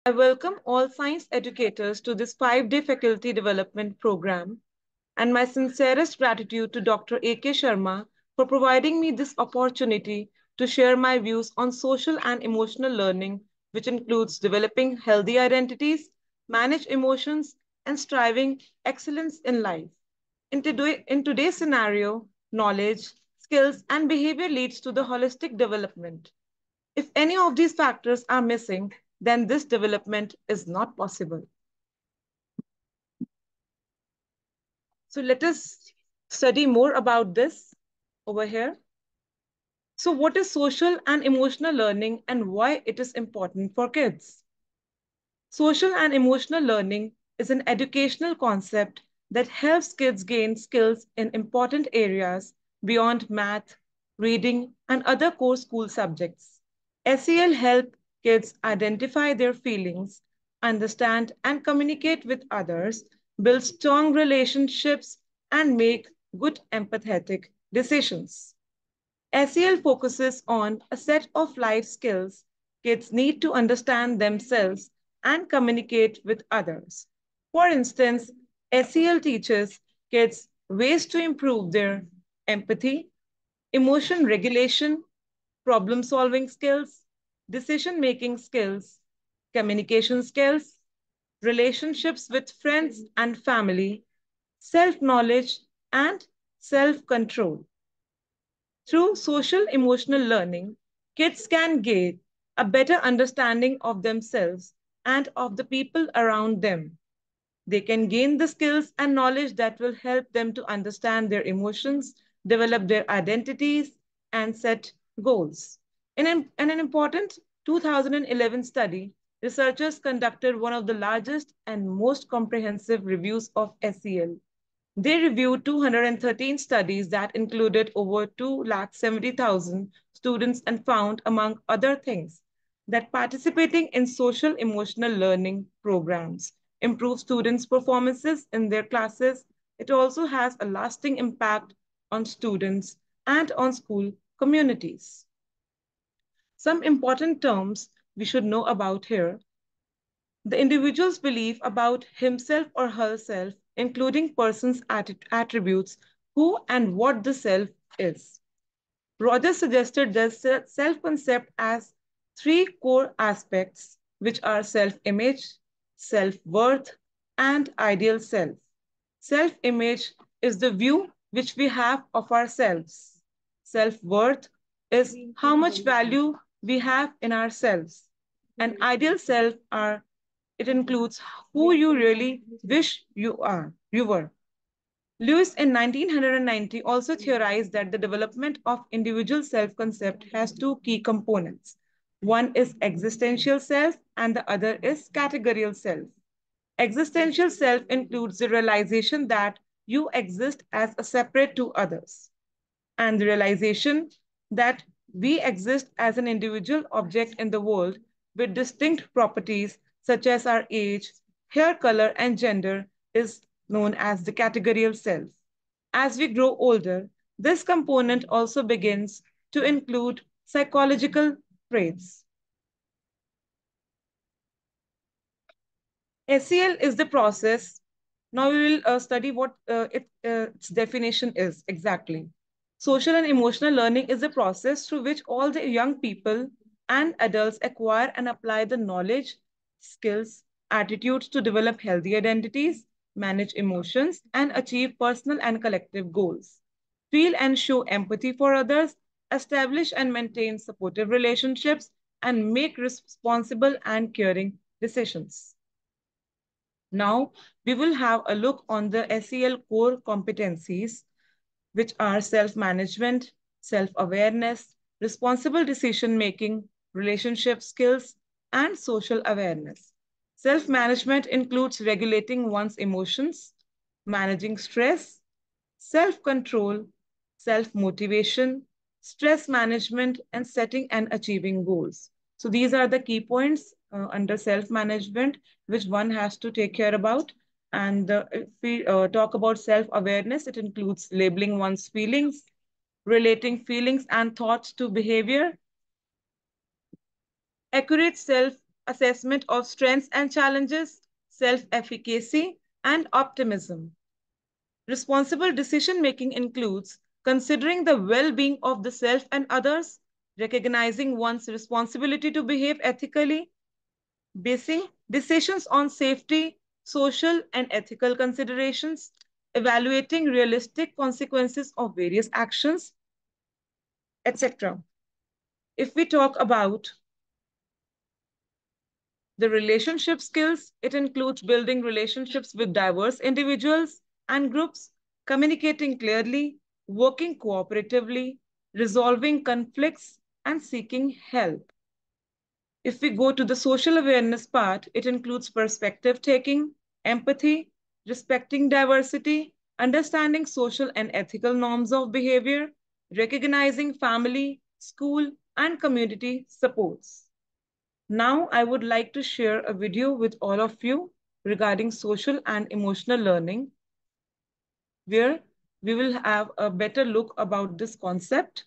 I welcome all science educators to this 5-day faculty development program, and my sincerest gratitude to Dr. A.K. Sharma for providing me this opportunity to share my views on social and emotional learning, which includes developing healthy identities, manage emotions, and striving excellence in life. In today's scenario, knowledge, skills, and behavior leads to the holistic development. If any of these factors are missing, then this development is not possible. So let us study more about this over here. So what is social and emotional learning and why it is important for kids? Social and emotional learning is an educational concept that helps kids gain skills in important areas beyond math, reading, and other core school subjects. SEL help kids identify their feelings, understand and communicate with others, build strong relationships, and make good empathetic decisions. SEL focuses on a set of life skills kids need to understand themselves and communicate with others. For instance, SEL teaches kids ways to improve their empathy, emotion regulation, problem solving skills, decision making skills, communication skills, relationships with friends and family, self knowledge, and self control. Through social emotional learning, kids can gain a better understanding of themselves and of the people around them. They can gain the skills and knowledge that will help them to understand their emotions, develop their identities, and set goals. In an important 2011 study, researchers conducted one of the largest and most comprehensive reviews of SEL. They reviewed 213 studies that included over 270,000 students and found, among other things, that participating in social emotional learning programs improves students' performances in their classes. It also has a lasting impact on students and on school communities. Some important terms we should know about here: the individual's belief about himself or herself, including person's attributes, who and what the self is. Rogers suggested the self concept as three core aspects, which are self image, self worth, and ideal self. Self image is the view which we have of ourselves. Self worth is how much value we have in ourselves. And ideal self are it includes who you really wish you were. Lewis in 1990 also theorized that the development of individual self-concept has two key components. One is existential self and the other is categorical self. Existential self includes the realization that you exist as a separate to others, and the realization that we exist as an individual object in the world with distinct properties such as our age, hair color, and gender is known as the categorical self. As we grow older, this component also begins to include psychological traits. SEL is the process. Now we will study what its definition is exactly. Social and emotional learning is a process through which all the young people and adults acquire and apply the knowledge, skills, attitudes to develop healthy identities, manage emotions, and achieve personal and collective goals. Feel and show empathy for others, establish and maintain supportive relationships, and make responsible and caring decisions. Now, we will have a look on the SEL core competencies, which are self-management, self-awareness, responsible decision-making, relationship skills, and social awareness. Self-management includes regulating one's emotions, managing stress, self-control, self-motivation, stress management, and setting and achieving goals. So these are the key points under self-management, which one has to take care about. And if we talk about self-awareness, it includes labeling one's feelings, relating feelings and thoughts to behavior, accurate self assessment of strengths and challenges, self-efficacy, and optimism. Responsible decision-making includes considering the well-being of the self and others, recognizing one's responsibility to behave ethically, basing decisions on safety, social, and ethical considerations, evaluating realistic consequences of various actions, etc. If we talk about the relationship skills, it includes building relationships with diverse individuals and groups, communicating clearly, working cooperatively, resolving conflicts, and seeking help. If we go to the social awareness part, it includes perspective taking, empathy, respecting diversity, understanding social and ethical norms of behavior, recognizing family, school, and community supports. Now, I would like to share a video with all of you regarding social and emotional learning, where we will have a better look about this concept.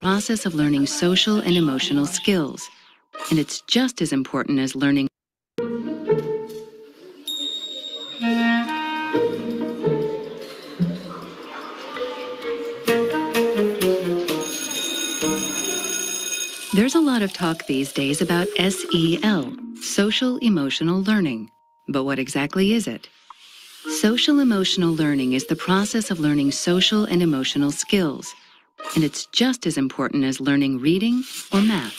Process of learning social and emotional skills, and it's just as important as learning. There's a lot of talk these days about SEL, social emotional learning. But what exactly is it? Social emotional learning is the process of learning social and emotional skills, and it's just as important as learning reading or math.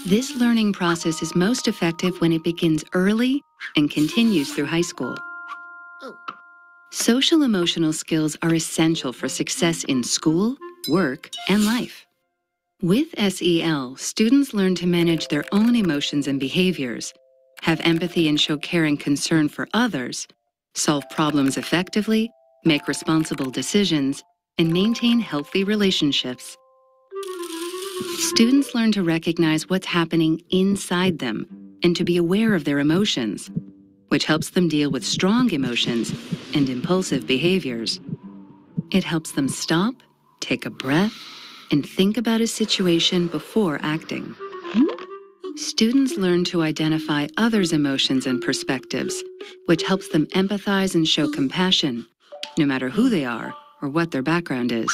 This learning process is most effective when it begins early and continues through high school. Social emotional skills are essential for success in school, work, and life. With SEL, students learn to manage their own emotions and behaviors, have empathy and show care and concern for others, solve problems effectively, make responsible decisions, and maintain healthy relationships. Students learn to recognize what's happening inside them and to be aware of their emotions, which helps them deal with strong emotions and impulsive behaviors. It helps them stop, take a breath, and think about a situation before acting. Students learn to identify others' emotions and perspectives, which helps them empathize and show compassion, no matter who they are or what their background is.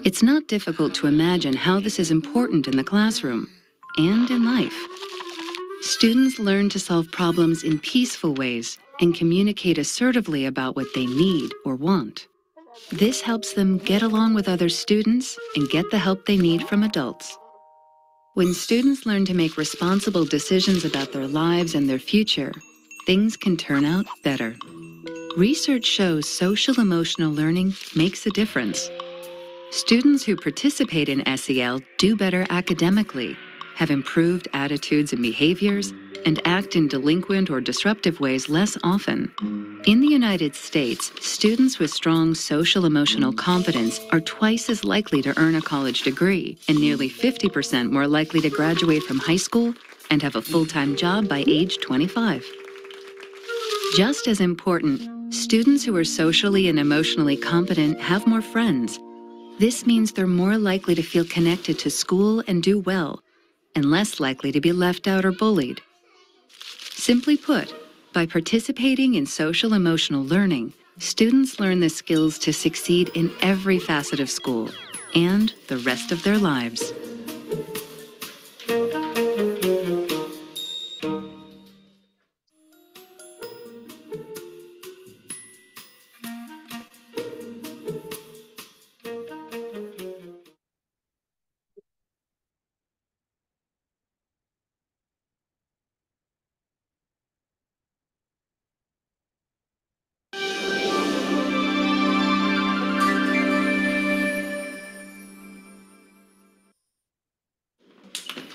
It's not difficult to imagine how this is important in the classroom and in life. Students learn to solve problems in peaceful ways and communicate assertively about what they need or want. This helps them get along with other students and get the help they need from adults. When students learn to make responsible decisions about their lives and their future, things can turn out better. Research shows social-emotional learning makes a difference. Students who participate in SEL do better academically, have improved attitudes and behaviors, and act in delinquent or disruptive ways less often. In the United States, students with strong social-emotional competence are twice as likely to earn a college degree and nearly 50% more likely to graduate from high school and have a full-time job by age 25. Just as important, students who are socially and emotionally competent have more friends. This means they're more likely to feel connected to school and do well, and less likely to be left out or bullied. Simply put, by participating in social-emotional learning, students learn the skills to succeed in every facet of school and the rest of their lives.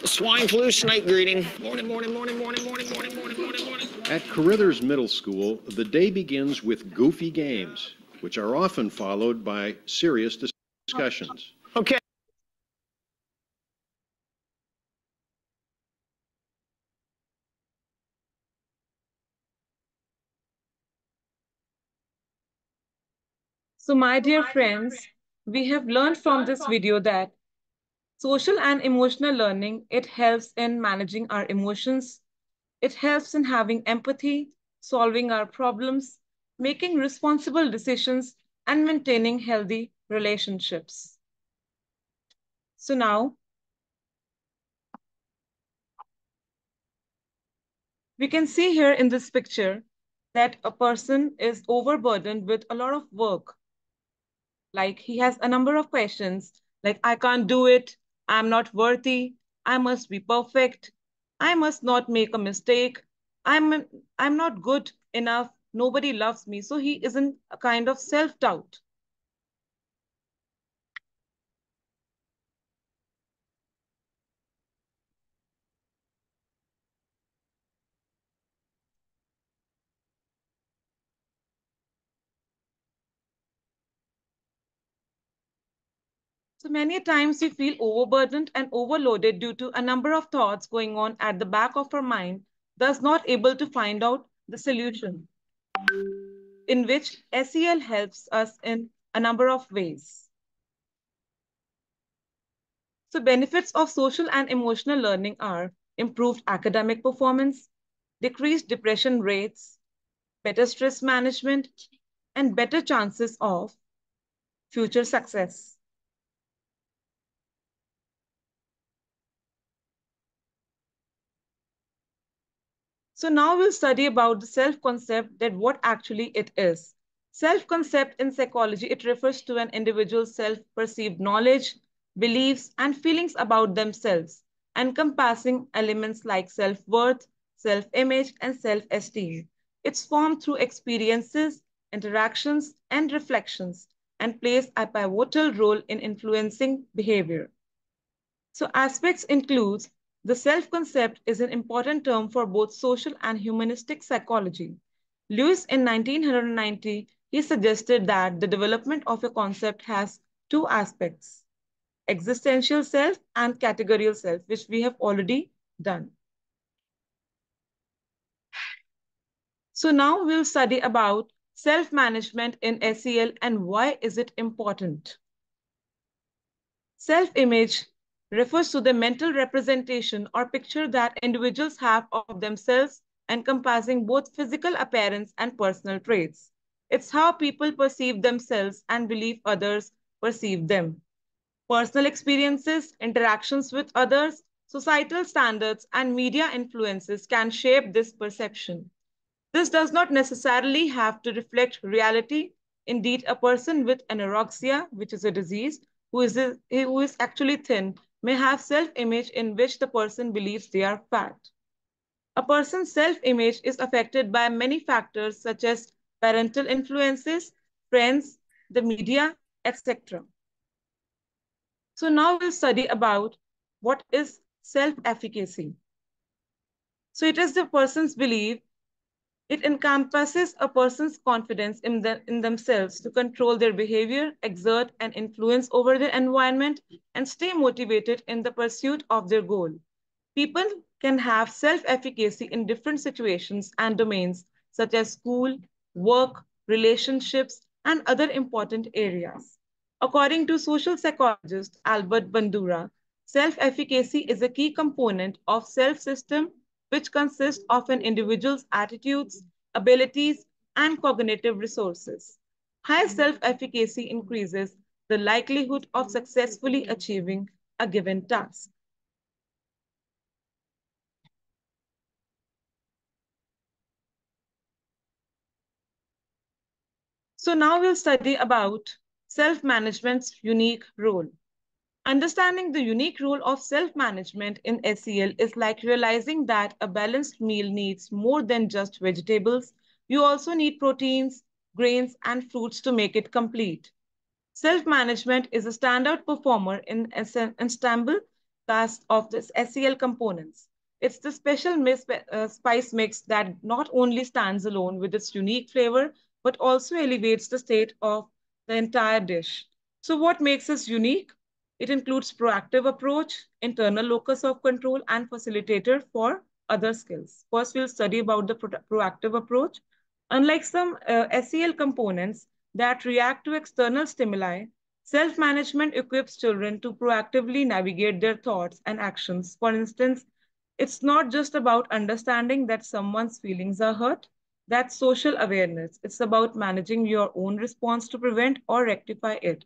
Swine flu snake greeting. Morning, morning, morning, morning, morning, morning, morning, morning, morning. At Carruthers Middle School, the day begins with goofy games, which are often followed by serious discussions. Okay. So, my dear friends, we have learned from this video that social and emotional learning, it helps in managing our emotions. It helps in having empathy, solving our problems, making responsible decisions, and maintaining healthy relationships. So now we can see here in this picture that a person is overburdened with a lot of work. Like he has a number of questions, like I can't do it, I'm not worthy, I must be perfect, I must not make a mistake, I'm I'm not good enough, nobody loves me. So he is in a kind of self-doubt. So many times we feel overburdened and overloaded due to a number of thoughts going on at the back of our mind, thus not able to find out the solution, in which SEL helps us in a number of ways. So benefits of social and emotional learning are improved academic performance, decreased depression rates, better stress management, and better chances of future success. So now we'll study about the self-concept, that what actually it is. Self-concept in psychology, it refers to an individual's self-perceived knowledge, beliefs, and feelings about themselves, encompassing elements like self-worth, self-image, and self-esteem. It's formed through experiences, interactions, and reflections, and plays a pivotal role in influencing behavior. So aspects includes the self-concept is an important term for both social and humanistic psychology. Lewis in 1990, he suggested that the development of a concept has two aspects, existential self and categorical self, which we have already done. So now we'll study about self-management in SEL and why is it important. Self-image refers to the mental representation or picture that individuals have of themselves, encompassing both physical appearance and personal traits. It's how people perceive themselves and believe others perceive them. Personal experiences, interactions with others, societal standards, and media influences can shape this perception. This does not necessarily have to reflect reality. Indeed, a person with anorexia, which is a disease, who is actually thin, may have self-image in which the person believes they are fat. A person's self-image is affected by many factors such as parental influences, friends, the media, etc. So now we'll study about what is self-efficacy. So it is the person's belief. It encompasses a person's confidence in themselves to control their behavior, exert an influence over their environment, and stay motivated in the pursuit of their goal. People can have self-efficacy in different situations and domains, such as school, work, relationships, and other important areas. According to social psychologist Albert Bandura, self-efficacy is a key component of self-system which consists of an individual's attitudes, abilities, and cognitive resources. High self-efficacy increases the likelihood of successfully achieving a given task. So now we'll study about self-management's unique role. Understanding the unique role of self-management in SEL is like realizing that a balanced meal needs more than just vegetables. You also need proteins, grains, and fruits to make it complete. Self-management is a standout performer in an ensemble cast of the SEL components. It's the special spice mix that not only stands alone with its unique flavor, but also elevates the state of the entire dish. So what makes us unique? It includes proactive approach, internal locus of control, and facilitator for other skills. First, we'll study about the proactive approach. Unlike some SEL components that react to external stimuli, self-management equips children to proactively navigate their thoughts and actions. For instance, it's not just about understanding that someone's feelings are hurt. That's social awareness. It's about managing your own response to prevent or rectify it.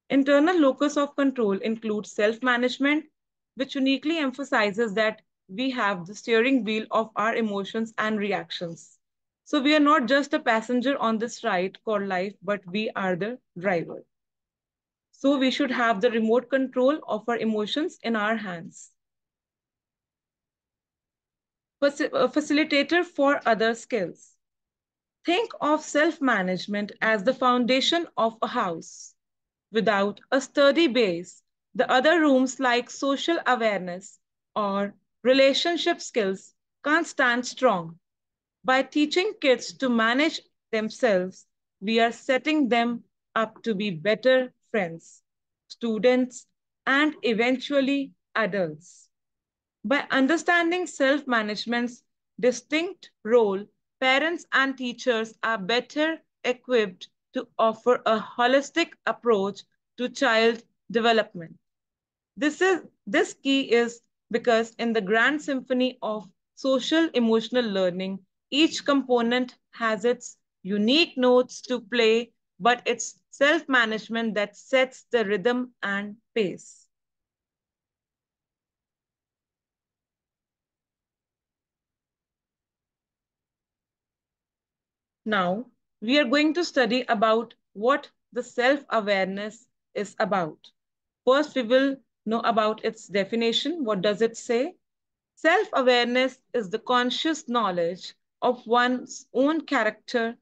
Internal locus of control includes self-management, which uniquely emphasizes that we have the steering wheel of our emotions and reactions. So we are not just a passenger on this ride called life, but we are the driver. So we should have the remote control of our emotions in our hands. Facilitator for other skills. Think of self-management as the foundation of a house. Without a sturdy base, the other rooms like social awareness or relationship skills can't stand strong. By teaching kids to manage themselves, we are setting them up to be better friends, students, and eventually adults. By understanding self management's distinct role, parents and teachers are better equipped to offer a holistic approach to child development. This key is because in the grand symphony of social emotional learning, each component has its unique notes to play, but it's self management that sets the rhythm and pace. Now, we are going to study about what the self-awareness is about. First, we will know about its definition. What does it say? Self-awareness is the conscious knowledge of one's own character,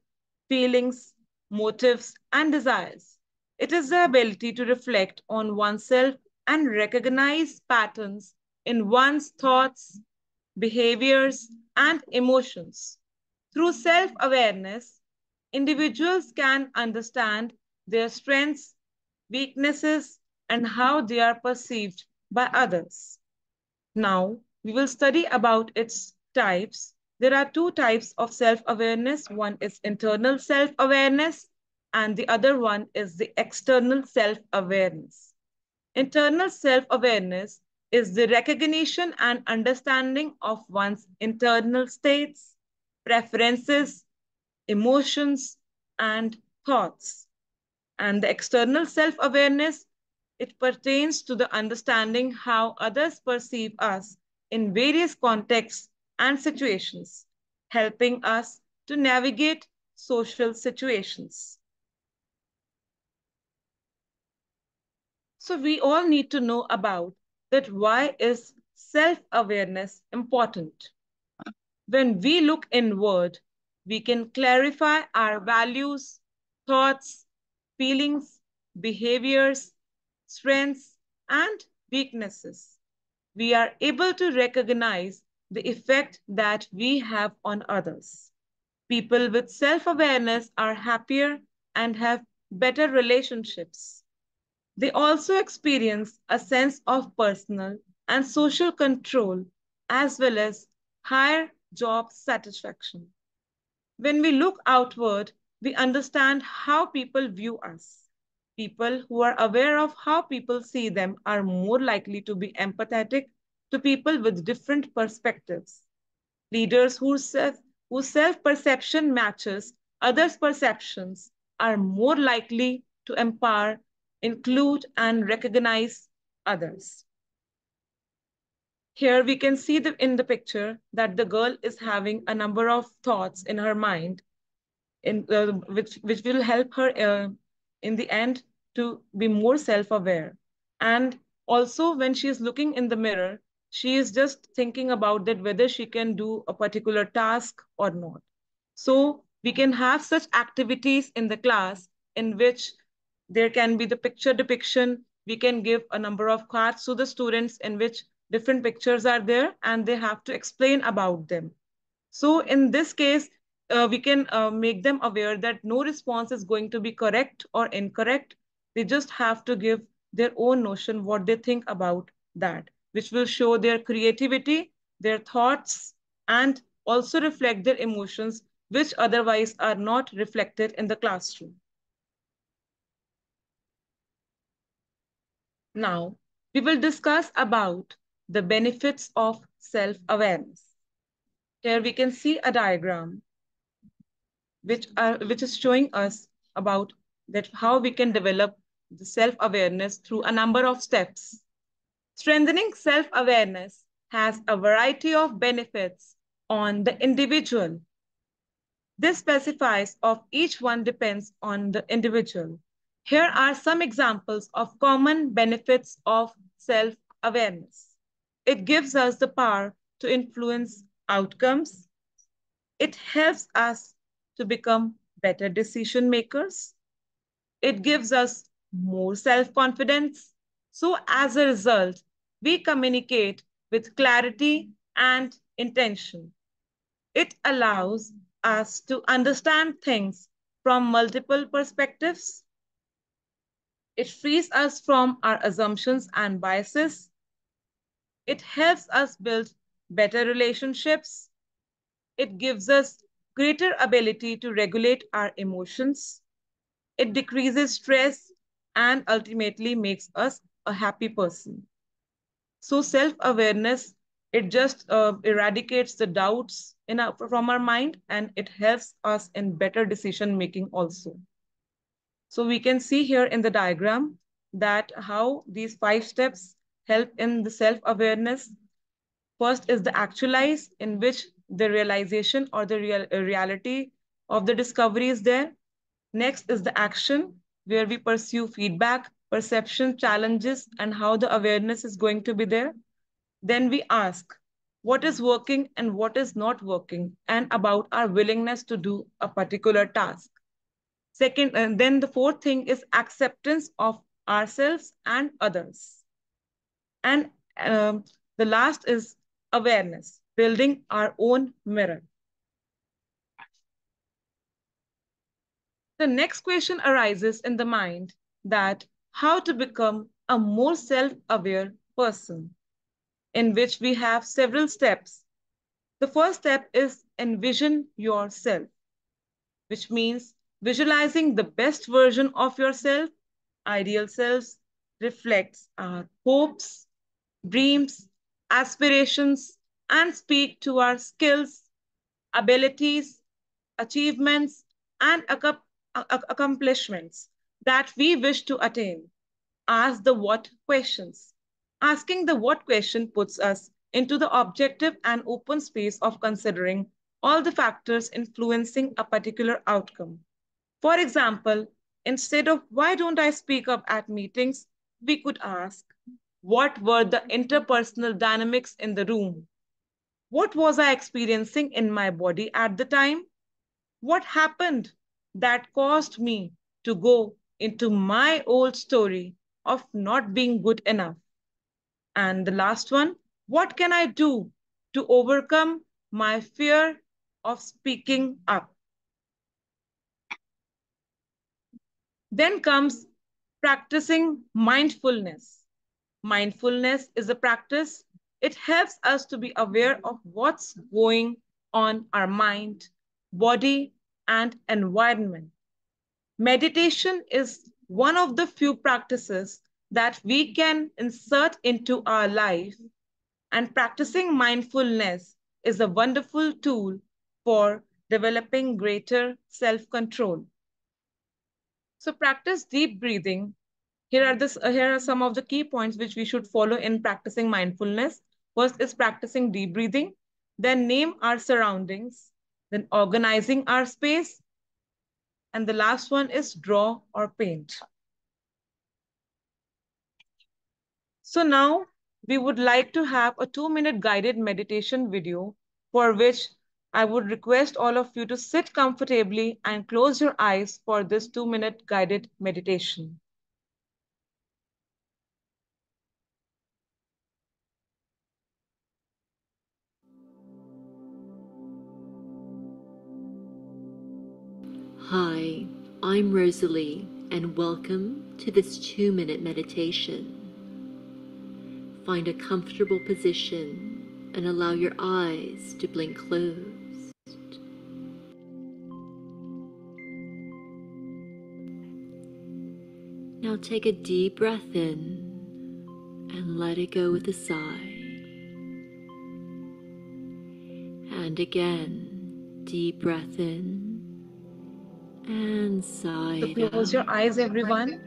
feelings, motives, and desires. It is the ability to reflect on oneself and recognize patterns in one's thoughts, behaviors, and emotions. Through self awareness, individuals can understand their strengths, weaknesses, and how they are perceived by others. Now, we will study about its types. There are two types of self-awareness. One is internal self-awareness, and the other one is the external self-awareness. Internal self-awareness is the recognition and understanding of one's internal states, preferences, emotions, and thoughts. And the external self-awareness, it pertains to the understanding how others perceive us in various contexts and situations, helping us to navigate social situations. So we all need to know about that why is self-awareness important? When we look inward, we can clarify our values, thoughts, feelings, behaviors, strengths, and weaknesses. We are able to recognize the effect that we have on others. People with self awareness are happier and have better relationships. They also experience a sense of personal and social control as well as higher job satisfaction. When we look outward, we understand how people view us. People who are aware of how people see them are more likely to be empathetic to people with different perspectives. Leaders whose self-perception matches others' perceptions are more likely to empower, include, and recognize others. Here we can see in the picture that the girl is having a number of thoughts in her mind which will help her in the end to be more self-aware. And also when she is looking in the mirror, she is just thinking about that whether she can do a particular task or not. So we can have such activities in the class in which there can be the picture depiction. We can give a number of cards to the students in which different pictures are there and they have to explain about them. So in this case, we can make them aware that no response is going to be correct or incorrect. They just have to give their own notion what they think about that, which will show their creativity, their thoughts, and also reflect their emotions, which otherwise are not reflected in the classroom. Now, we will discuss about the benefits of self-awareness. Here we can see a diagram which is showing us about that how we can develop the self-awareness through a number of steps. Strengthening self-awareness has a variety of benefits on the individual. This specifies of each one depends on the individual. Here are some examples of common benefits of self-awareness. It gives us the power to influence outcomes. It helps us to become better decision makers. It gives us more self-confidence. So as a result, we communicate with clarity and intention. It allows us to understand things from multiple perspectives. It frees us from our assumptions and biases. It helps us build better relationships. It gives us greater ability to regulate our emotions. It decreases stress and ultimately makes us a happy person. So self-awareness, it just eradicates the doubts from our mind, and it helps us in better decision making also. So we can see here in the diagram that how these 5 steps help in the self-awareness. First is the actualize, in which the realization or the reality of the discovery is there. Next is the action, where we pursue feedback, perception, challenges, and how the awareness is going to be there. Then we ask what is working and what is not working, and about our willingness to do a particular task. Second, and then the fourth thing is acceptance of ourselves and others. And the last is awareness, building our own mirror. The next question arises in the mind that how to become a more self-aware person, in which we have several steps. The first step is envision yourself, which means visualizing the best version of yourself. Ideal selves reflects our hopes, dreams, aspirations, and speak to our skills, abilities, achievements, and accomplishments that we wish to attain. Ask the what questions. Asking the what question puts us into the objective and open space of considering all the factors influencing a particular outcome. For example, instead of why don't I speak up at meetings, we could ask, what were the interpersonal dynamics in the room? What was I experiencing in my body at the time? What happened that caused me to go into my old story of not being good enough? And the last one, what can I do to overcome my fear of speaking up? Then comes practicing mindfulness. Mindfulness is a practice. It helps us to be aware of what's going on our mind, body, and environment. Meditation is one of the few practices that we can insert into our life, and practicing mindfulness is a wonderful tool for developing greater self-control. So practice deep breathing. Here are some of the key points which we should follow in practicing mindfulness. First is practicing deep breathing, then name our surroundings, then organizing our space, and the last one is draw or paint. So now we would like to have a 2-minute guided meditation video, for which I would request all of you to sit comfortably and close your eyes for this 2-minute guided meditation. Hi, I'm Rosalie, and welcome to this 2-minute meditation. Find a comfortable position and allow your eyes to blink closed. Now take a deep breath in and let it go with a sigh. And again, deep breath in and sigh So it close your out. eyes, everyone,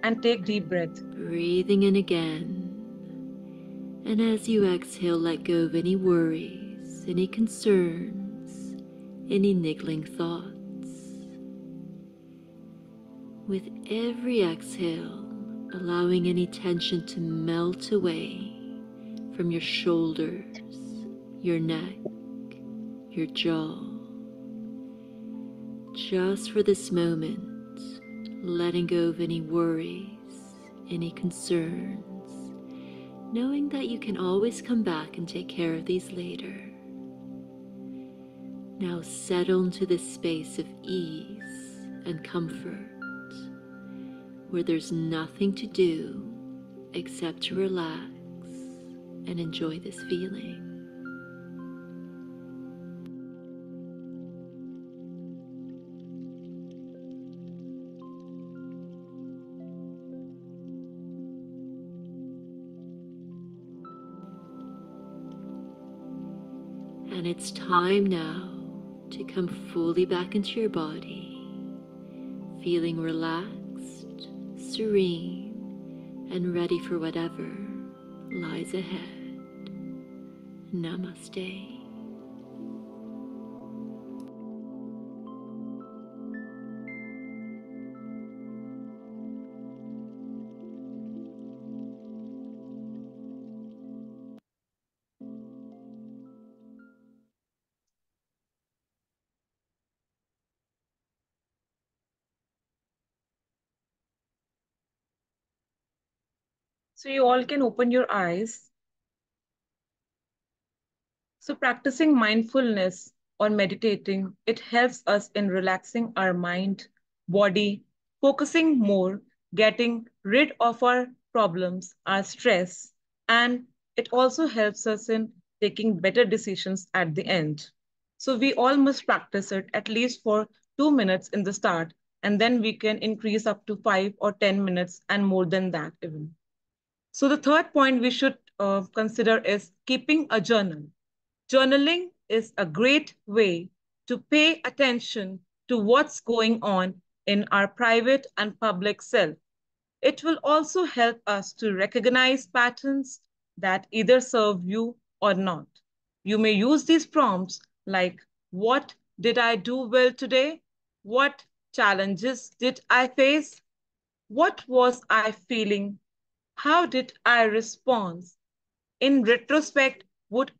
and take deep breath. Breathing in again. And as you exhale, let go of any worries, any concerns, any niggling thoughts. With every exhale, allowing any tension to melt away from your shoulders, your neck, your jaw. Just for this moment, letting go of any worries, any concerns, knowing that you can always come back and take care of these later. Now settle into this space of ease and comfort, where there's nothing to do except to relax and enjoy this feeling. And it's time now to come fully back into your body, feeling relaxed, serene, and ready for whatever lies ahead. Namaste. So you all can open your eyes. So practicing mindfulness or meditating, it helps us in relaxing our mind, body, focusing more, getting rid of our problems, our stress, and it also helps us in taking better decisions at the end. So we all must practice it at least for 2 minutes in the start, and then we can increase up to 5 or 10 minutes and more than that even. So the third point we should consider is keeping a journal. Journaling is a great way to pay attention to what's going on in our private and public self. It will also help us to recognize patterns that either serve you or not. You may use these prompts like, what did I do well today? What challenges did I face? What was I feeling? How did I respond? In retrospect, would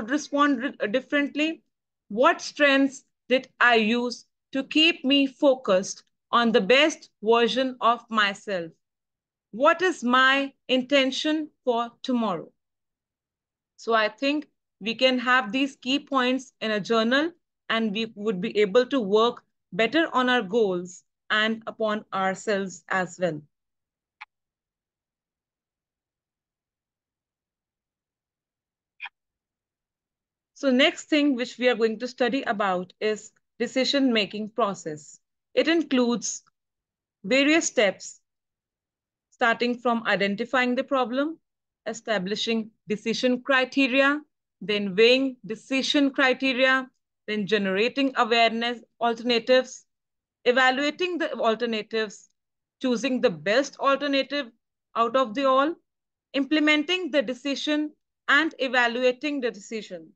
respond differently? What strengths did I use to keep me focused on the best version of myself? What is my intention for tomorrow? So I think we can have these key points in a journal and we would be able to work better on our goals and upon ourselves as well. So next thing which we are going to study about is decision-making process. It includes various steps starting from identifying the problem, establishing decision criteria, then weighing decision criteria, then generating awareness alternatives, evaluating the alternatives, choosing the best alternative out of the all, implementing the decision, and evaluating the decision.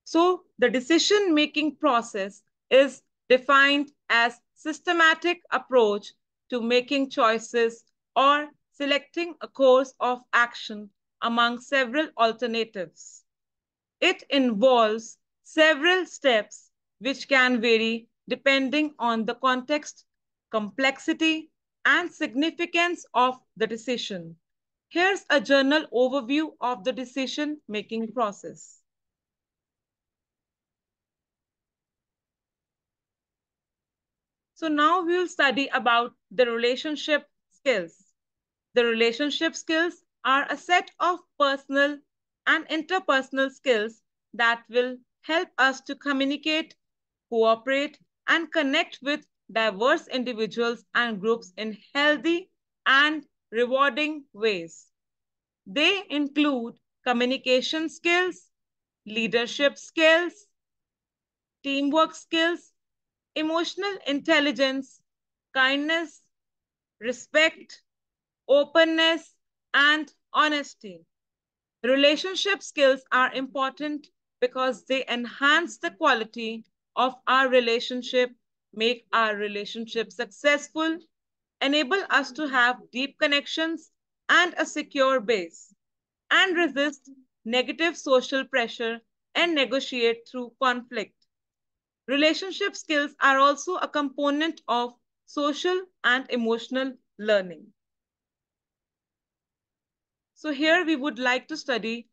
So the decision-making process is defined as systematic approach to making choices or selecting a course of action among several alternatives. It involves several steps which can vary depending on the context, complexity, and significance of the decision. Here's a general overview of the decision-making process. So now we will study about the relationship skills. The relationship skills are a set of personal and interpersonal skills that will help us to communicate, cooperate, and connect with diverse individuals and groups in healthy and rewarding ways. They include communication skills, leadership skills, teamwork skills, emotional intelligence, kindness, respect, openness, and honesty. Relationship skills are important because they enhance the quality of our relationship, make our relationship successful, enable us to have deep connections and a secure base, and resist negative social pressure and negotiate through conflict. Relationship skills are also a component of social and emotional learning. So here we would like to study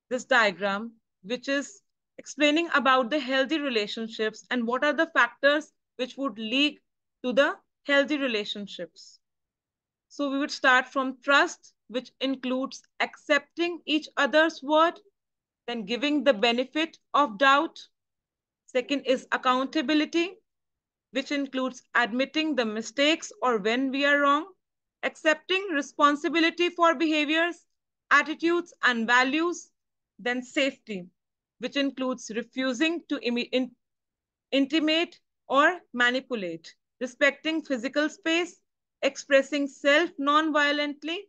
this diagram, which is explaining about the healthy relationships and what are the factors which would lead to the healthy relationships. So we would start from trust, which includes accepting each other's word, then giving the benefit of doubt. Second is accountability, which includes admitting the mistakes or when we are wrong, accepting responsibility for behaviors, attitudes, and values. Then safety, which includes refusing to intimate or manipulate, respecting physical space, expressing self non-violently,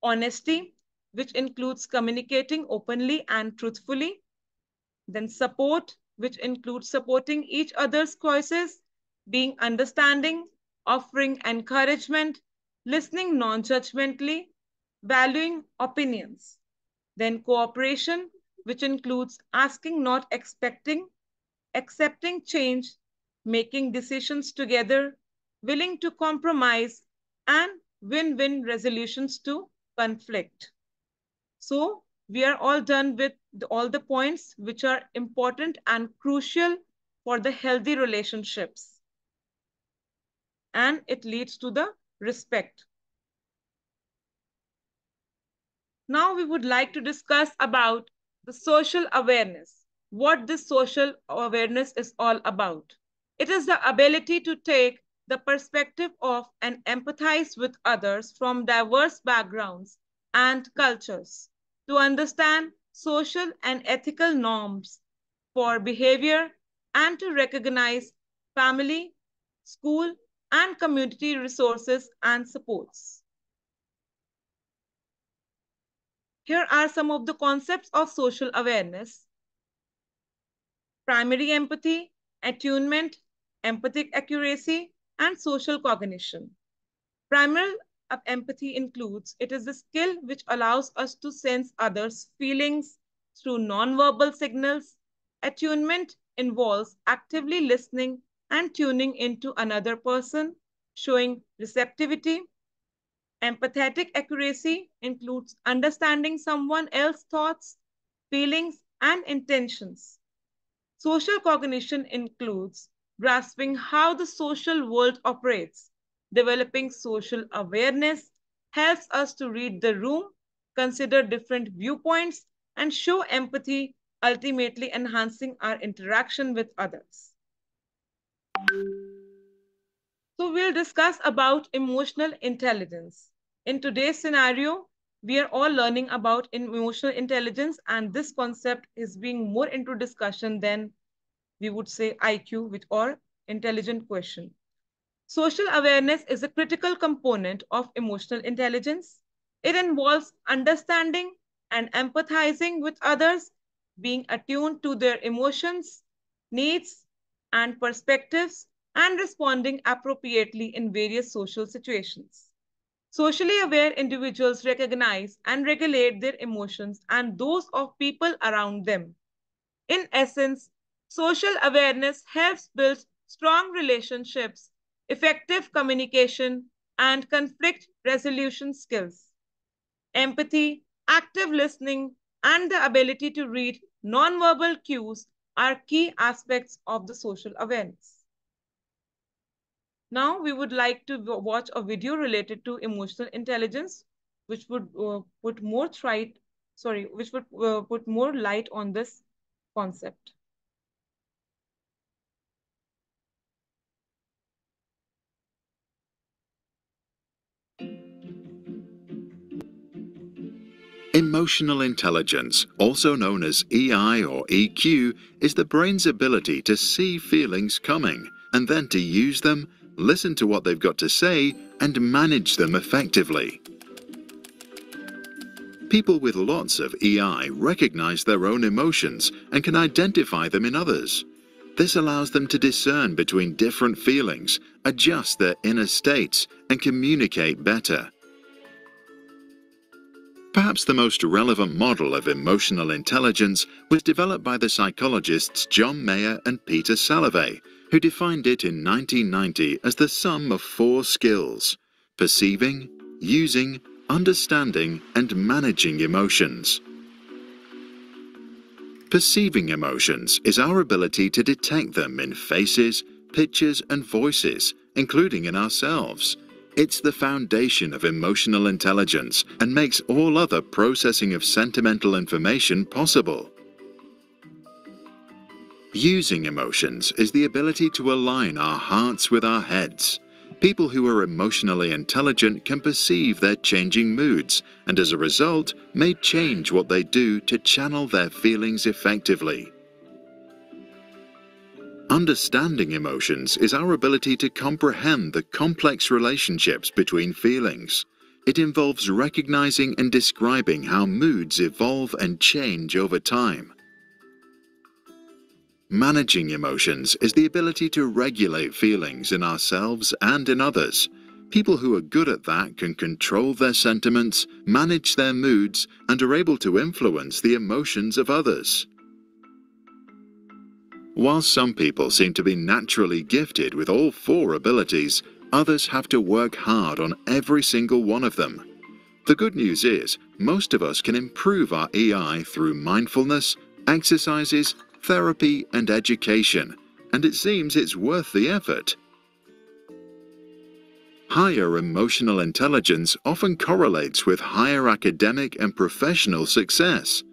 honesty, which includes communicating openly and truthfully, then support, which includes supporting each other's choices, being understanding, offering encouragement, listening non-judgmentally, valuing opinions. Then cooperation, which includes asking, not expecting, accepting change, making decisions together, willing to compromise, and win-win resolutions to conflict. So we are all done with all the points which are important and crucial for the healthy relationships. And it leads to the respect. Now we would like to discuss about the social awareness, what this social awareness is all about. It is the ability to take the perspective of and empathize with others from diverse backgrounds and cultures to understand social and ethical norms for behavior and to recognize family, school, and community resources and supports. Here are some of the concepts of social awareness: primary empathy, attunement, empathic accuracy, and social cognition. Primary empathy includes, it is the skill which allows us to sense others' feelings through nonverbal signals. Attunement involves actively listening and tuning into another person, showing receptivity. Empathetic accuracy includes understanding someone else's thoughts, feelings, and intentions. Social cognition includes grasping how the social world operates. Developing social awareness helps us to read the room, consider different viewpoints, and show empathy, ultimately enhancing our interaction with others. So we'll discuss about emotional intelligence. In today's scenario, we are all learning about emotional intelligence, and this concept is being more into discussion than we would say IQ, which or intelligent question. Social awareness is a critical component of emotional intelligence. It involves understanding and empathizing with others, being attuned to their emotions, needs, and perspectives, and responding appropriately in various social situations. Socially aware individuals recognize and regulate their emotions and those of people around them. In essence, social awareness helps build strong relationships, effective communication, and conflict resolution skills. Empathy, active listening, and the ability to read nonverbal cues are key aspects of the social awareness. Now we would like to watch a video related to emotional intelligence, which would put more light on this concept. Emotional intelligence, also known as EI or EQ, is the brain's ability to see feelings coming and then to use them, listen to what they've got to say, and manage them effectively. People with lots of EI recognize their own emotions and can identify them in others. This allows them to discern between different feelings, adjust their inner states, and communicate better. Perhaps the most relevant model of emotional intelligence was developed by the psychologists John Mayer and Peter Salovey, who defined it in 1990 as the sum of 4 skills: perceiving, using, understanding, and managing emotions. Perceiving emotions is our ability to detect them in faces, pictures, and voices, including in ourselves. It's the foundation of emotional intelligence and makes all other processing of sentimental information possible. Using emotions is the ability to align our hearts with our heads. People who are emotionally intelligent can perceive their changing moods and as a result may change what they do to channel their feelings effectively. Understanding emotions is our ability to comprehend the complex relationships between feelings. It involves recognizing and describing how moods evolve and change over time. Managing emotions is the ability to regulate feelings in ourselves and in others. People who are good at that can control their sentiments, manage their moods, and are able to influence the emotions of others. While some people seem to be naturally gifted with all 4 abilities, others have to work hard on every single one of them. The good news is, most of us can improve our EI through mindfulness, exercises, therapy, and education, and it seems it's worth the effort. Higher emotional intelligence often correlates with higher academic and professional success.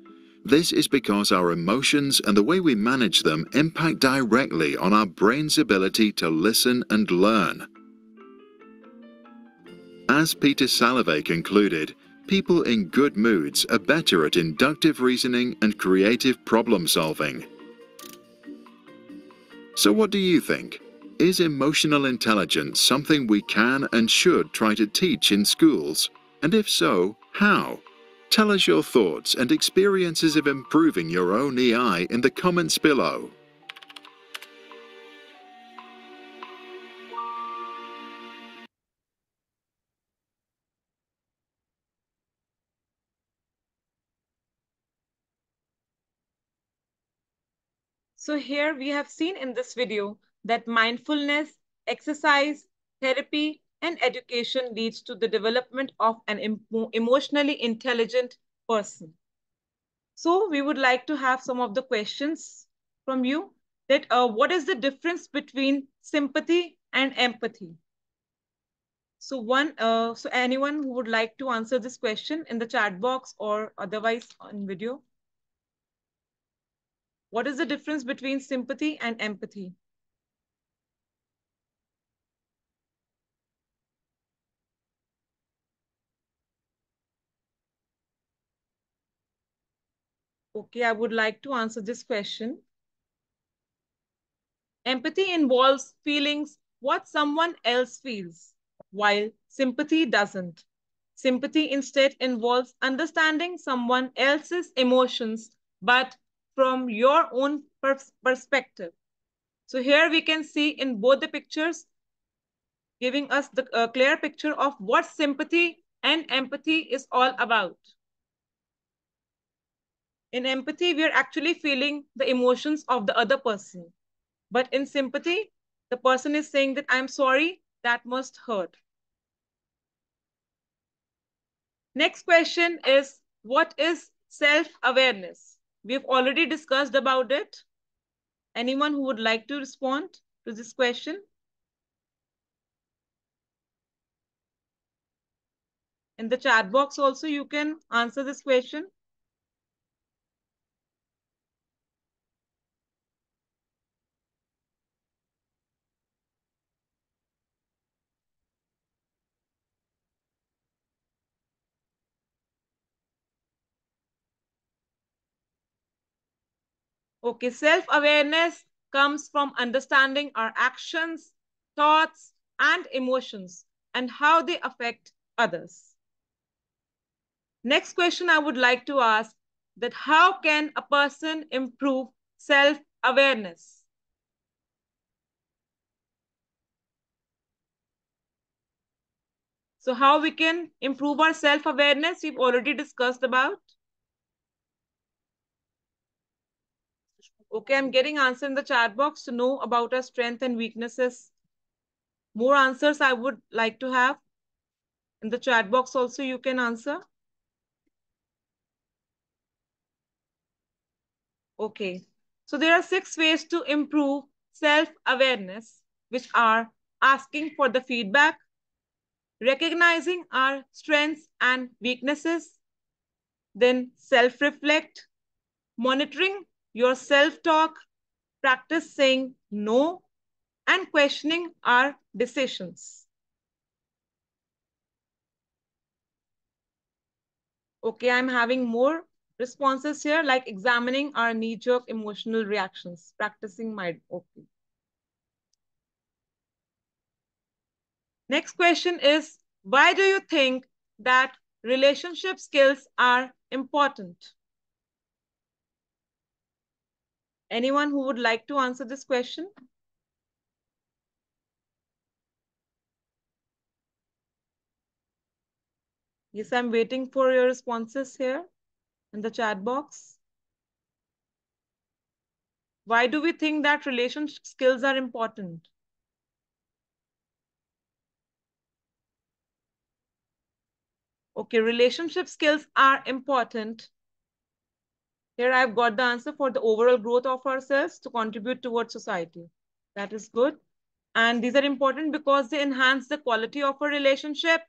This is because our emotions and the way we manage them impact directly on our brain's ability to listen and learn. As Peter Salovey concluded, people in good moods are better at inductive reasoning and creative problem solving. So what do you think? Is emotional intelligence something we can and should try to teach in schools? And if so, how? Tell us your thoughts and experiences of improving your own EI in the comments below. So here we have seen in this video that mindfulness, exercise, therapy, and education leads to the development of an emotionally intelligent person. So we would like to have some of the questions from you that what is the difference between sympathy and empathy? So anyone who would like to answer this question in the chat box or otherwise on video. What is the difference between sympathy and empathy? Okay, I would like to answer this question. Empathy involves feelings what someone else feels, while sympathy doesn't. Sympathy instead involves understanding someone else's emotions, but from your own perspective. So here we can see in both the pictures, giving us the clear picture of what sympathy and empathy is all about. In empathy, we are actually feeling the emotions of the other person. But in sympathy, the person is saying that I'm sorry, that must hurt. Next question is, what is self-awareness? We've already discussed about it. Anyone who would like to respond to this question? In the chat box also, you can answer this question. Okay, self-awareness comes from understanding our actions, thoughts, and emotions and how they affect others. Next question I would like to ask that how can a person improve self-awareness? So how we can improve our self-awareness, we've already discussed about. Okay, I'm getting answer in the chat box to know about our strengths and weaknesses. More answers I would like to have. In the chat box also you can answer. Okay. So there are 6 ways to improve self-awareness, which are asking for the feedback, recognizing our strengths and weaknesses, then self-reflect, monitoring your self-talk, practice saying no, and questioning our decisions. Okay, I'm having more responses here, like examining our knee-jerk emotional reactions, practicing my, okay. Next question is, why do you think that relationship skills are important? Anyone who would like to answer this question? Yes, I'm waiting for your responses here in the chat box. Why do we think that relationship skills are important? Okay, relationship skills are important. Here I've got the answer for the overall growth of ourselves to contribute towards society. That is good. And these are important because they enhance the quality of a relationship,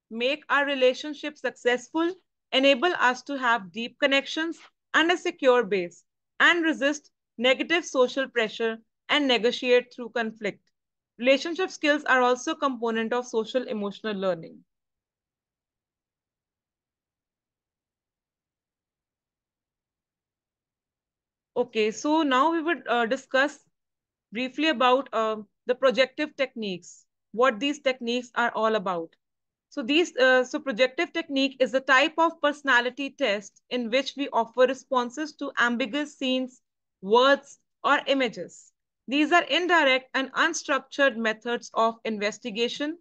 make our relationship successful, enable us to have deep connections and a secure base, and resist negative social pressure and negotiate through conflict. Relationship skills are also a component of social emotional learning. Okay, so now we would discuss briefly about the projective techniques, what these techniques are all about. So projective technique is a type of personality test in which we offer responses to ambiguous scenes, words, or images. These are indirect and unstructured methods of investigation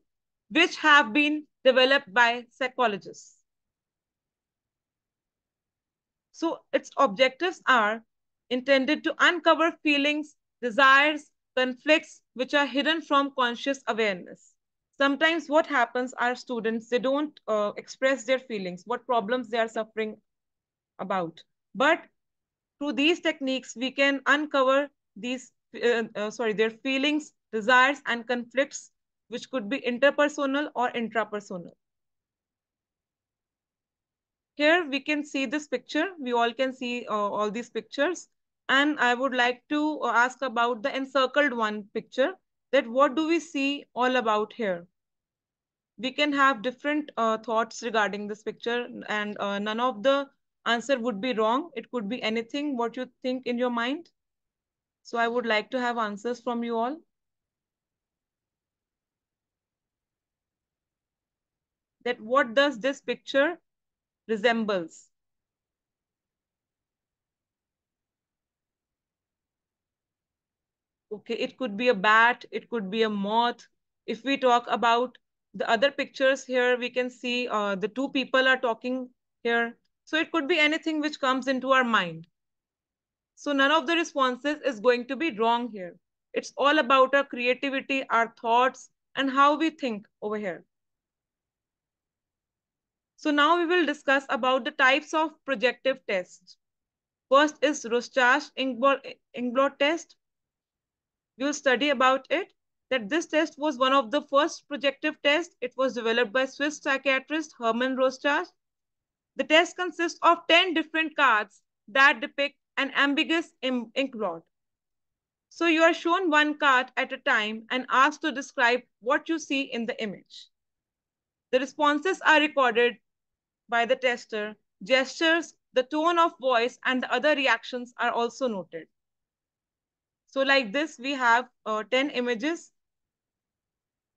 which have been developed by psychologists. So its objectives are intended to uncover feelings, desires, conflicts which are hidden from conscious awareness. Sometimes what happens are students, they don't express their feelings, what problems they are suffering about. But through these techniques, we can uncover their feelings, desires, and conflicts, which could be interpersonal or intrapersonal. Here we can see this picture. We all can see all these pictures. And I would like to ask about the encircled one picture, that what do we see all about here? We can have different thoughts regarding this picture, and none of the answer would be wrong. It could be anything what you think in your mind. So I would like to have answers from you all. That what does this picture resembles? Okay, it could be a bat, it could be a moth. If we talk about the other pictures here, we can see the two people are talking here. So it could be anything which comes into our mind. So none of the responses is going to be wrong here. It's all about our creativity, our thoughts, and how we think over here. So now we will discuss about the types of projective tests. First is Rorschach-Inkblot test. We will study about it. that this test was one of the first projective tests. It was developed by Swiss psychiatrist Hermann Rostach. The test consists of 10 different cards that depict an ambiguous ink blot. So you are shown one card at a time and asked to describe what you see in the image. The responses are recorded by the tester. Gestures, the tone of voice, and the other reactions are also noted. So like this, we have 10 images,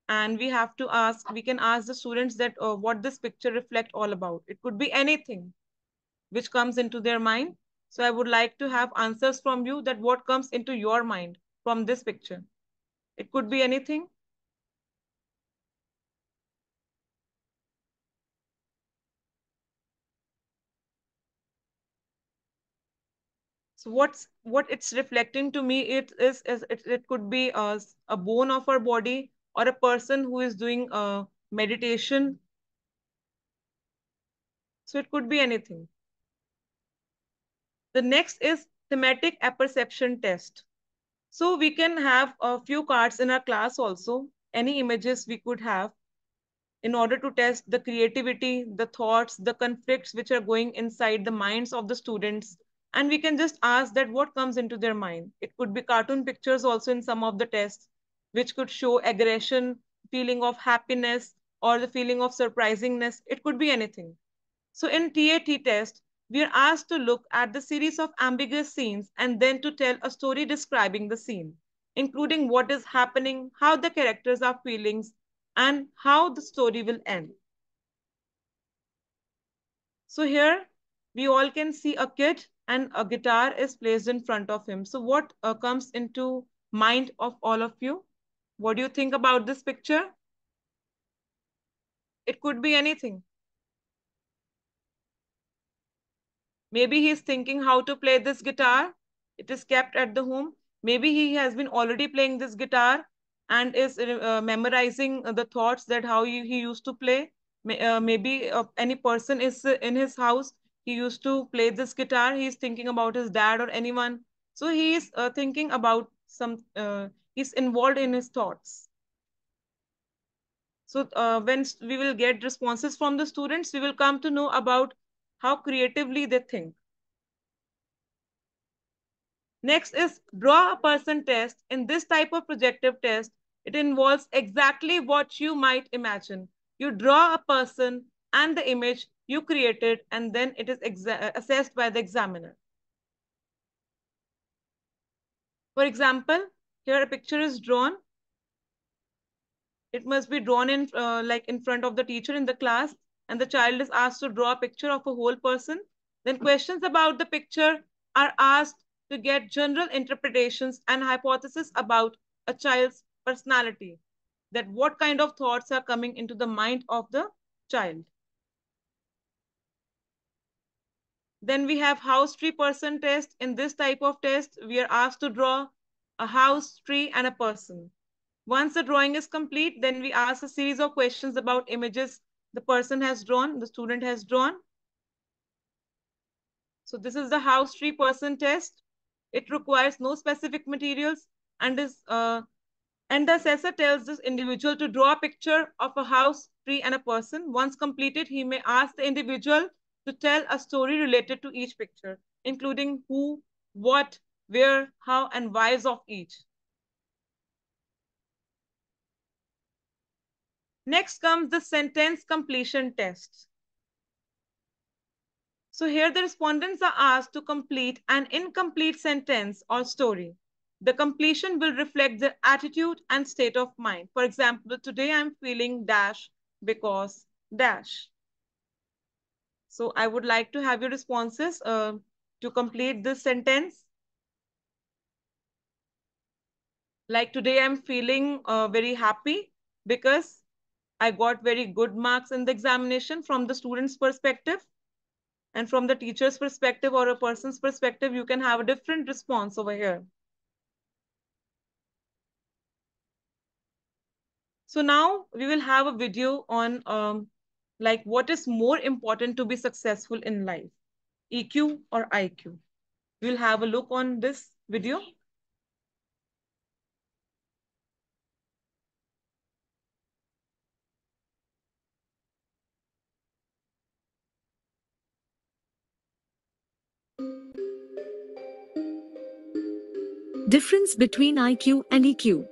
and we can ask the students that what this picture reflect all about. It could be anything which comes into their mind. So I would like to have answers from you that what comes into your mind from this picture. It could be anything. So what it's reflecting to me, it could be a bone of our body or a person who is doing meditation. So it could be anything. The next is thematic apperception test. So we can have a few cards in our class also, any images we could have in order to test the creativity, the thoughts, the conflicts which are going inside the minds of the students. And we can just ask that what comes into their mind. It could be cartoon pictures also in some of the tests, which could show aggression, feeling of happiness, or the feeling of surprisingness. It could be anything. So in TAT test, we are asked to look at the series of ambiguous scenes and then to tell a story describing the scene, including what is happening, how the characters are feeling, and how the story will end. So here we all can see a kid and a guitar is placed in front of him. So what comes into mind of all of you? What do you think about this picture? It could be anything. Maybe he's thinking how to play this guitar. It is kept at the home. Maybe he has been already playing this guitar and is memorizing the thoughts that how he used to play. Maybe any person is in his house. He used to play this guitar. He's thinking about his dad or anyone. So he is thinking about he's involved in his thoughts. So when we will get responses from the students, we will come to know about how creatively they think. Next is draw a person test. In this type of projective test, it involves exactly what you might imagine. You draw a person and the image you created, and then it is assessed by the examiner. For example, here a picture is drawn. It must be drawn in like in front of the teacher in the class, and the child is asked to draw a picture of a whole person. Then questions about the picture are asked to get general interpretations and hypotheses about a child's personality, that what kind of thoughts are coming into the mind of the child. Then we have house tree person test. In this type of test, we are asked to draw a house, tree, and a person. Once the drawing is complete, then we ask a series of questions about images the person has drawn, the student has drawn. So this is the house tree person test. It requires no specific materials and and the assessor tells this individual to draw a picture of a house, tree, and a person. Once completed, he may ask the individual to tell a story related to each picture, including who, what, where, how, and whys of each. Next comes the sentence completion test. So here the respondents are asked to complete an incomplete sentence or story. The completion will reflect their attitude and state of mind. For example, today I'm feeling dash because dash. So I would like to have your responses to complete this sentence. Like today I'm feeling very happy because I got very good marks in the examination from the student's perspective. And from the teacher's perspective or a person's perspective, you can have a different response over here. So now we will have a video on like what is more important to be successful in life, EQ or IQ. We'll have a look on this video. Difference between IQ and EQ.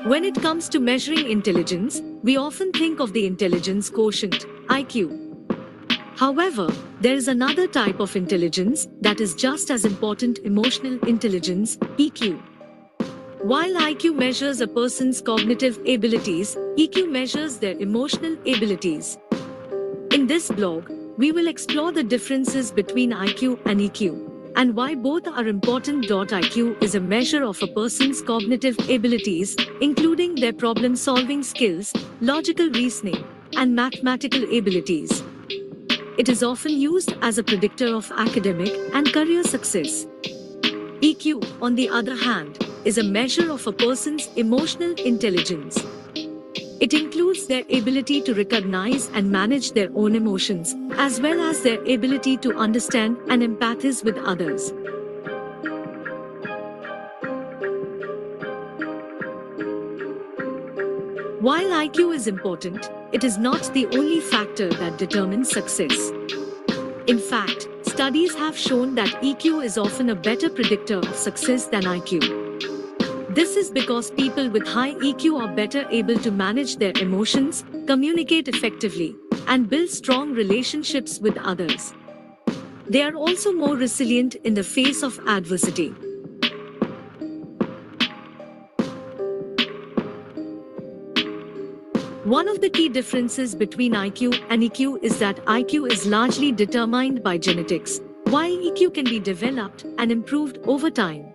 When it comes to measuring intelligence, we often think of the intelligence quotient, IQ. However, there is another type of intelligence that is just as important, emotional intelligence, EQ. While IQ measures a person's cognitive abilities, EQ measures their emotional abilities. In this blog, we will explore the differences between IQ and EQ and why both are important. IQ is a measure of a person's cognitive abilities, including their problem-solving skills, logical reasoning, and mathematical abilities. It is often used as a predictor of academic and career success. EQ, on the other hand, is a measure of a person's emotional intelligence. It includes their ability to recognize and manage their own emotions, as well as their ability to understand and empathize with others. While IQ is important, it is not the only factor that determines success. In fact, studies have shown that EQ is often a better predictor of success than IQ. This is because people with high EQ are better able to manage their emotions, communicate effectively, and build strong relationships with others. They are also more resilient in the face of adversity. One of the key differences between IQ and EQ is that IQ is largely determined by genetics, while EQ can be developed and improved over time.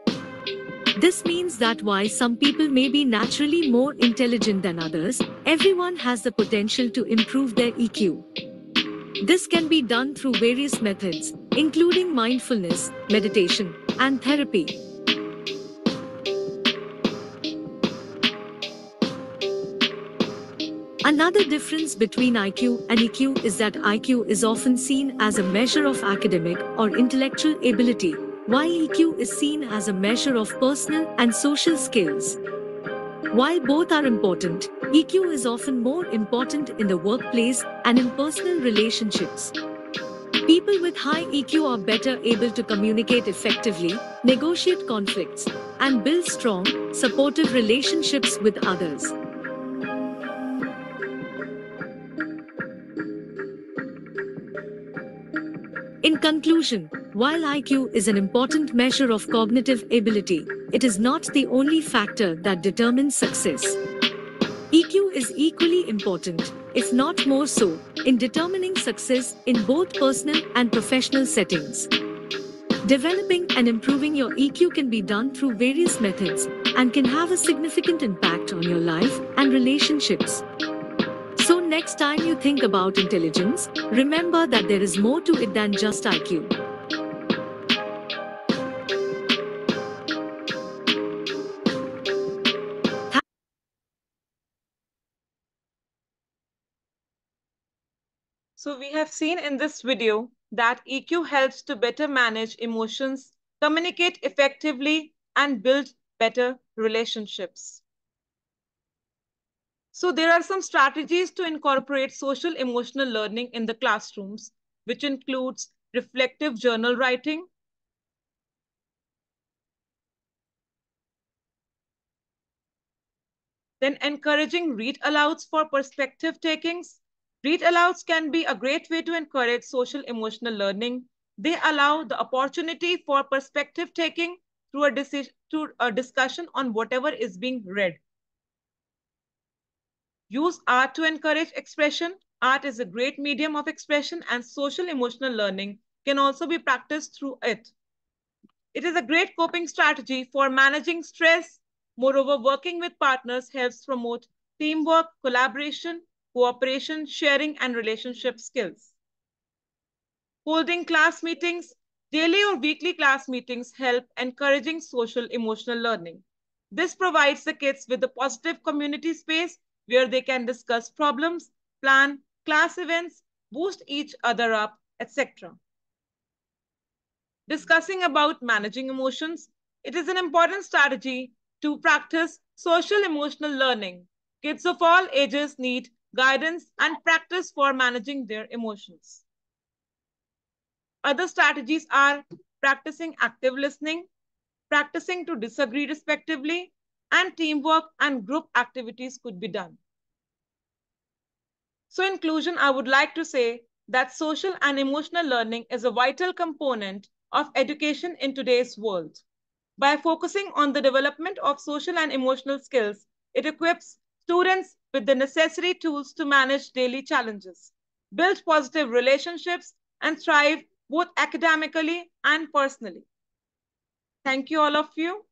This means that while some people may be naturally more intelligent than others, everyone has the potential to improve their EQ. This can be done through various methods, including mindfulness, meditation, and therapy. Another difference between IQ and EQ is that IQ is often seen as a measure of academic or intellectual ability, while EQ is seen as a measure of personal and social skills. While both are important, EQ is often more important in the workplace and in personal relationships. People with high EQ are better able to communicate effectively, negotiate conflicts, and build strong, supportive relationships with others. In conclusion, while IQ is an important measure of cognitive ability, it is not the only factor that determines success. EQ is equally important, if not more so, in determining success in both personal and professional settings. Developing and improving your EQ can be done through various methods and can have a significant impact on your life and relationships. So next time you think about intelligence, remember that there is more to it than just IQ. So we have seen in this video that EQ helps to better manage emotions, communicate effectively, and build better relationships. So there are some strategies to incorporate social emotional learning in the classrooms, which includes reflective journal writing, then encouraging read alouds for perspective takings. Read alouds can be a great way to encourage social emotional learning. They allow the opportunity for perspective taking through a discussion on whatever is being read. Use art to encourage expression. Art is a great medium of expression, and social emotional learning can also be practiced through it. It is a great coping strategy for managing stress. Moreover, working with partners helps promote teamwork, collaboration, cooperation, sharing, and relationship skills. Holding class meetings. Daily or weekly class meetings help encouraging social emotional learning. This provides the kids with a positive community space where they can discuss problems, plan class events, boost each other up, etc. Discussing about managing emotions. It is an important strategy to practice social emotional learning. Kids of all ages need guidance and practice for managing their emotions. Other strategies are practicing active listening, practicing to disagree respectively, and teamwork and group activities could be done. So in conclusion, I would like to say that social and emotional learning is a vital component of education in today's world. By focusing on the development of social and emotional skills, it equips students with the necessary tools to manage daily challenges, build positive relationships, and thrive both academically and personally. Thank you, all of you.